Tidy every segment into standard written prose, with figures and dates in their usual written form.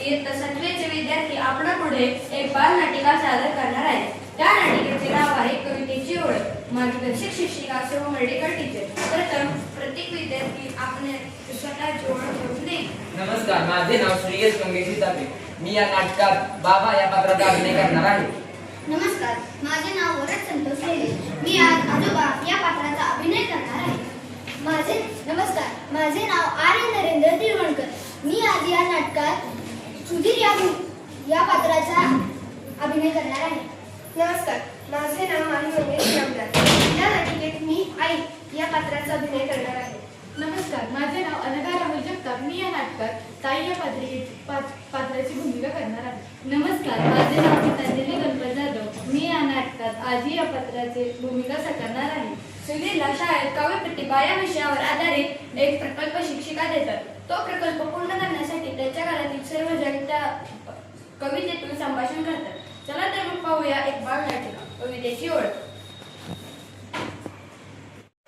इयत्ता 7वीचे विद्यार्थी आपणापुढे एक बालनाटिका सादर करणार आहेत. त्या नाटिकेचे नाव आहे कवितेची ओळ. मार्गदर्शक शिक्षिका सौ मर्डेकर टीचर. प्रथम प्रत्येक विद्यार्थी आपले स्वतःची ओळख करून देईल. नमस्कार, माझे नाव श्रेयस गंगेश तापे. मी या नाटकात बाबा या पात्राचा अभिनय करणार आहे. नमस्कार, माझे नाव वरद संतोष लेले. मी आज आजोबा या पात्राचा अभिनय करणार आहे. नमस्कार, माझे नाव आर्य नरेंद्र तिळवणकर. मी आज या नाटकात सुधीर या पात्राचा अभिनय करणार आहे. नमस्कार, माझे नाव माही मंगेश रामदास. या नाटिकेत मी आई या पात्राचा अभिनय करणार आहे. नमस्कार, माझे नाव अनघा राहुल जगताप. मी या नाटकात ताई या पात्राची भूमिका करणार आहे. नमस्कार, माझे नाव गीतांजली गणपत जाधव. मी या नाटकात आजी या पात्राची भूमिका साकारणार आहे. सुधीरला शाळेत काव्य प्रतिभा या विषयावर आधारित एक प्रकल्प शिक्षिका देतात. तो प्रकल्प पूर्ण करण्यासाठी त्याच्या घरातील सर्वजण त्या कवितेतून संभाषण करतात. चला तर मग पाहूया एक बालनाटिका कवितेची ओळ.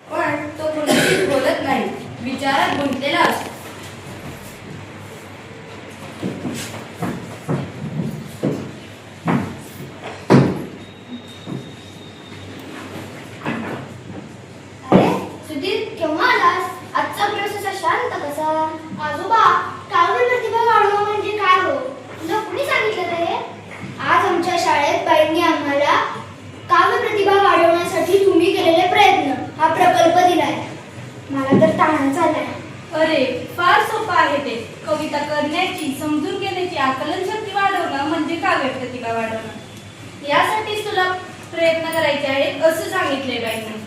पण तो कोणाशीच बोलत नाही, विचारात गुंतलेला असतो. अरे सुधीर, केव्हा आलास? आजचा दिवस असा शांत कसा? आजोबा, काव्य प्रतिभा वाढवणं म्हणजे काय हो? तुला कुणी सांगितलं रे? आज आमच्या शाळेत बाईंनी आम्हाला काव्य प्रतिभा वाढवण्यासाठी तुम्ही केलेले प्रयत्न हा प्रकल्प दिलाय. मला तर ताणच आलाय. अरे, फार सोपं आहे ते. कविता करण्याची, समजून घेण्याची आकलन शक्ती वाढवणं म्हणजे काव्य प्रतिभा वाढवणं. यासाठीच तुला प्रयत्न करायचे आहेत असं सांगितले बाईंनी.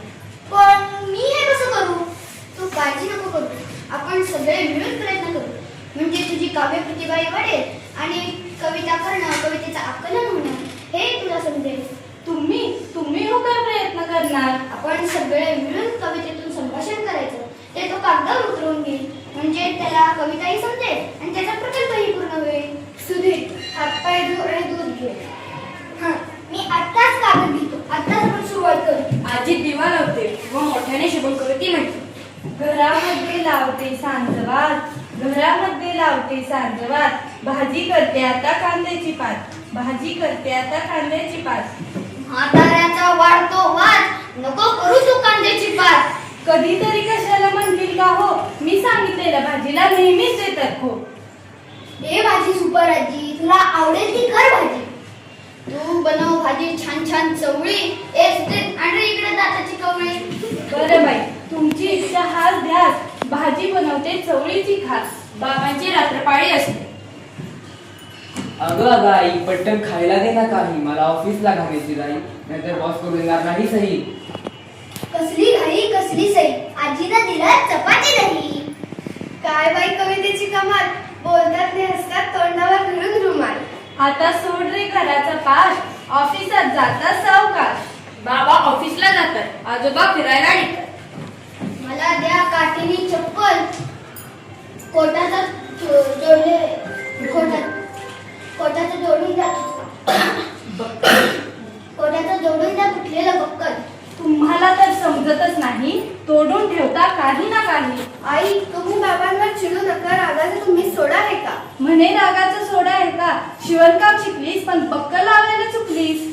पण मी हे कसं करू? तू काळजी नको करू. आपण सगळे मिळून प्रयत्न करू. म्हणजे तुझी काव्य प्रतिभाही वाढेल आणि कविता करणं, कवितेचं आकलन होणं हे तुला समजेल. तुम्ही हो काय प्रयत्न करणार? आपण सगळे मिळून कवितेतून संभाषण करायचं. ते तो कागदावर उतरवून घेईल. म्हणजे त्याला कविताही समजेल आणि त्याचा प्रकल्पही पूर्ण होईल. सुधीर, हातपाय धु आणि दूध घे. हा, मी आत्ताच कागद घेतो. आत्ताच आपण सुरुवात करू. आजी दिवा लावते व मोठ्याने शुभ कविती म्हणते. घरामध्ये लावते सांजवात, घरामध्ये लावते सांजवात, भाजी करते आता कांद्याची पात, भाजी करते आता कांद्याची पात. म्हाताऱ्याचा वाढतो वाद, नको करू तू कांद्याची पात. कधीतरी कशाला म्हणतील का हो, मी सांगितलेल्या भाजीला नेहमीच देतात हो. ए माझी सुपर आजी, तुला आवडेल ती कर भाजी. तू बनव भाजी छान छान चवळी. आणि इकडे दाताची कवळी. बरं बाई, तुमची इच्छा हाच ध्यास. भाजी बनवते चवळीची खास, बाबांची रात्रपाळी असते. अगं आई, पटकन खायला दे ना काही. मला ऑफिसला घालायची जाई, नाहीतर बॉस करून देणार नाही सही. कसली घाई कसली सई, आजीनं दिला चपाती नाही. काय बाई कवितेची कमाल. बोलतात ने हसतात, तोंडावर घालून रुमाल. आता सोड रे घराचा पाश, ऑफिसात जातात सावकाश. बाबा ऑफिसला जातात, आजोबा फिरायला निघतात. मला द्या काठीनी चप्पल. कोटाचा जोडले कोटाचं जोडून द्या. कोटाचं जोडून द्या तुटलेलं बक्कल. तुम्हाला तर समजतच नाही, तोडून ठेवता काही ना काही. आई, तुम्ही बाबांवर चिडू नका. रागाचं तुम्ही सोडा हे का? म्हणे रागाचा सोडा आहे का? शिवणकाम शिकलीस पण बक्कल लावायला चुकलीस.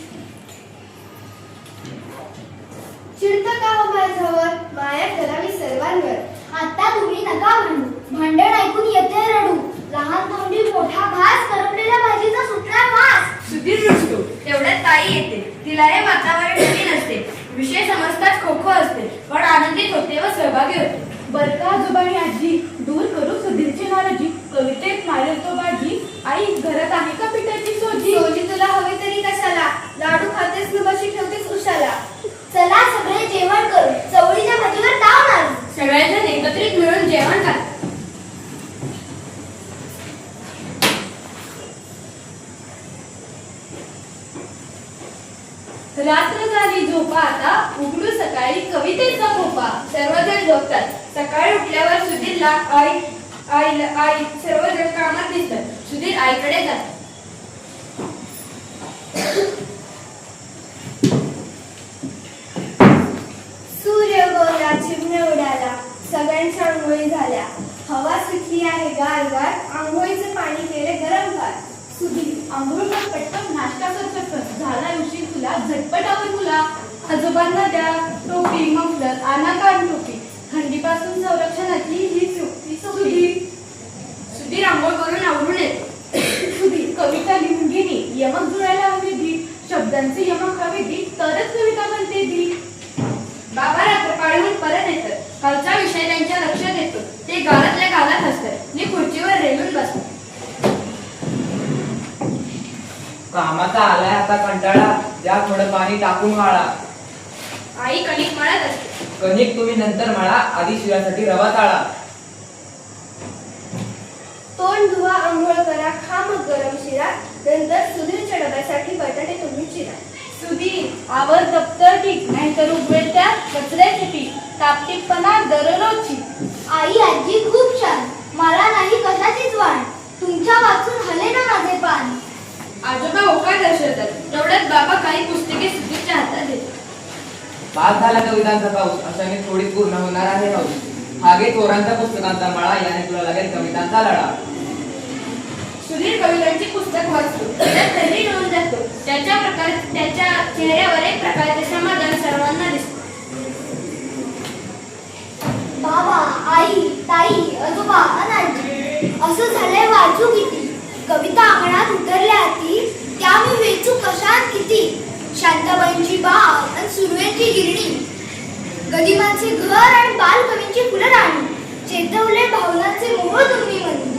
चिडतं का हो माझ्यावर? माया करावी सर्वांवर. आता तुम्ही नका भांडू. भांडण ऐकून येते रडू. लहान तोंडी मोठा घास, करपलेल्या भाजीचा सुटला वास. सुधीर रुसतो तेवढ्यात ताई येते. तिला हे वातावरण नवीन असते. विषय समजताच खो खो असते, पण आनंदित होते व सहभागी होते. बरं का आजोबा आणि आजी, दूर करू सुधीरची नाराजी. कवितेत मारेल तो बाजी. आई, घरात आहे का पिठाची सोजी? सोजी तुला हवी तरी कशाला? लाडू खातेस न बशी ठेवतेस उशाला. चला सगळे जेवण करू. चवळीच्या भाजीवर ताव मारू. सगळ्यांजण एकत्रित मिळून जेवण करतात. रात्र झाली झोपा आता, उघडू सकाळी कवितेचा खोपा. सर्वजण झोपतात. सकाळी उठल्यावर सुधीरला आई सर्वजण कामात दिसतात. सुधीर आईकडे जातात. सूर्य गोला चिमण्या उडाला. सगळ्यांच्या आंघोळी झाल्या. हवा सुटली आहे गार गार. आंघोळीचे पाणी केले गरम गार. आजोबांना द्या टोपी मफलर आणा कान टोपी थंडीपासून संरक्षणाची ही युक्ती सुधीर आंघोळ करून आवरून येतो. सुधीर कविता लिहून घेणे यमक जुळायला हवे धी शब्दांचे यमक हवे धी तरच कविता बनते धी. बाबा रात्रपाळीहून परत येतात. कालचा विषय त्यांच्या लक्षात येतो. ते गालातल्या गालात हसतात. मी खुर्चीवर रेलून बसतो. कामाचा आलाय आता कंटाळा, द्या थोडं पाणी टाकून वाळा. आई कणिक मळत असते. कणिक तुम्ही नंतर मळा, आधी शिळ्यासाठी रवा ताळा. तोंड धुवा, आंघोळ करा, खा मग गरम शिरा, नंतर सुधीरच्या डब्यासाठी बटाटे तुम्ही चिरा. सुधीर आवर दप्तर ठीक नाहीतर उगवेल त्या कचऱ्याची पीक टापटीपणा दररोजची. आई आजी खूप छान, मला नाही कशाचीच वाण, तुमच्या वाचून हले ना माझे पान. आजोबा होकार दर्शवतात. तेवढ्यात बाबा काही पुस्तके सुधीरच्या हातात देतात. बाद झाला कवितांचा पाऊस, अशाने थोडीच पूर्ण होणार आहे पाऊस. हागे चोरांचा पुस्तकांचा मळा, याने तुला लागेल कवितांचा लढा. सुधीर कवितांची पुस्तक वाचतो. त्यात तरी मिळून जातो. त्याच्या चेहऱ्यावर एक प्रकारचे समाधान सर्वांना दिसते. बाबा, आई, ताई, आजोबा अन आजी, असं झालंय वाचू किती, कविता अंगणात उतरल्या हाती, त्या मी वेचू कशात किती. शांताबाईंची बाग आणि सुरवेची गिरणी, गदिमांचे घर आणि बालकवींची फुलराणी, चेतवले भावनांचे मोह तुम्ही म्हणून.